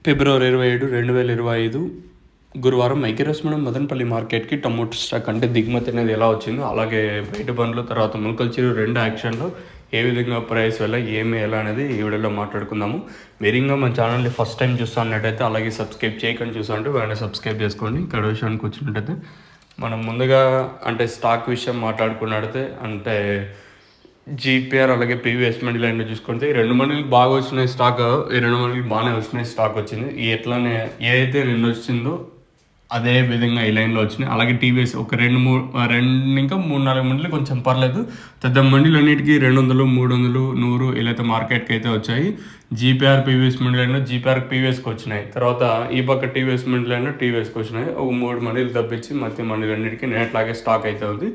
ఫిబ్రవరి 27, 2025 గురువారం ఐక్యరాజ్యం మదనపల్లి మార్కెట్కి tomato stock అంటే దిగుమతి అనేది ఎలా వచ్చిందో, అలాగే బయట బండ్లు తర్వాత ములకల చిరు రెండు యాక్షన్లో ఏ విధంగా ప్రైస్ వల్ల ఏమి ఎలా అనేది ఈ వీడియోలో మాట్లాడుకుందాము. మీరు ఇంకా మన ఛానల్ని ఫస్ట్ టైం చూస్తున్నట్టయితే అలాగే సబ్స్క్రైబ్ చేయకుండా చూస్తుంటే వెంటనే సబ్స్క్రైబ్ చేసుకోండి. ఇక్కడ విషయానికి వచ్చినట్టయితే మనం ముందుగా అంటే స్టాక్ విషయం మాట్లాడుకున్నట్టయితే అంటే జీపీఆర్ అలాగే పీవీఎస్ మండీ లైన్లో చూసుకుంటే ఈ రెండు మండీలు బాగా వచ్చినాయి స్టాక్, ఈ రెండు మండీలు బాగానే వచ్చినాయి స్టాక్ వచ్చింది. ఎట్లానే ఏదైతే రెండు వచ్చిందో అదే విధంగా ఈ లైన్లో వచ్చినాయి. అలాగే టీవీఎస్ ఒక రెండు ఇంకా 3-4 మండీలు కొంచెం పర్లేదు. పెద్ద మండీలు అన్నిటికీ 200, 300, 100 ఇలా అయితే మార్కెట్కి అయితే వచ్చాయి. జీపీఆర్ పీవీఎస్ మండీ లైన్లో జీపీఆర్ పీవీఎస్కి వచ్చినాయి. తర్వాత ఈ పక్క టీవీఎస్ మండీ లైన్లో టీవీఎస్కి వచ్చినాయి. ఒక 3 మండీలు తప్పించి మధ్య మండీలు అన్నిటికీ నేట్లాగే స్టాక్ అయితే ఉంది.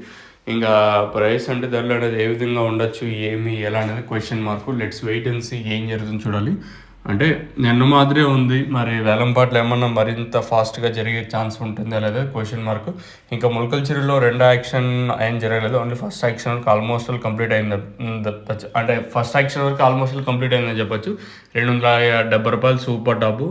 ఇంకా ప్రైస్ అంటే ధరలు అనేది ఏ విధంగా ఉండొచ్చు, ఏమి ఎలా అనేది question mark. Let's wait and see ఏం జరుగుతుందో చూడాలి. అంటే నిన్న మాదిరే ఉంది, మరి వేలంపాట్లు ఏమన్నా మరింత ఫాస్ట్గా జరిగే ఛాన్స్ ఉంటుందా లేదా క్వశ్చన్ మార్క్. ఇంకా ములకల చెరువులో రెండో యాక్షన్ ఏం జరగలేదు, ఓన్లీ ఫస్ట్ యాక్షన్ వరకు ఆల్మోస్ట్ కంప్లీట్ అయింది. అంటే ఫస్ట్ యాక్షన్ వరకు ఆల్మోస్ట్ కంప్లీట్ అయిందని చెప్పొచ్చు. 270 రూపాయలు సూపర్ టాపు.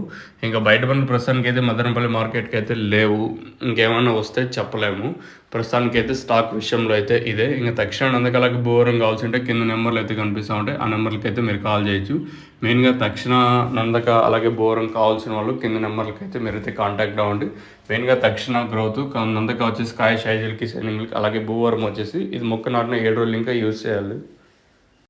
ఇంకా బయట పని ప్రస్తుతానికి అయితే మదనపల్లి మార్కెట్కి అయితే లేవు, ఇంకేమన్నా వస్తే చెప్పలేము. ప్రస్తుతానికి అయితే స్టాక్ విషయంలో అయితే ఇదే. ఇంకా తక్షణ నందకలకి బోరం కావాల్సి ఉంటే కింద నెంబర్లు అయితే కనిపిస్తూ ఉంటాయి, ఆ నెంబర్లకి అయితే మీరు కాల్ చేయొచ్చు. మెయిన్గా తక్షణ నందక అలాగే బోరం కావాల్సిన వాళ్ళు కింద నెంబర్లకి అయితే మీరైతే కాంటాక్ట్ అవ్వండి. మెయిన్గా తక్షణ గ్రోత్ నందక వచ్చేసి కాయ షైజల్కి సెన్నింగ్లకి అలాగే భూవరం వచ్చేసి ఇది మొక్క నాటిన 7 రోజులు ఇంకా యూజ్ చేయాలి.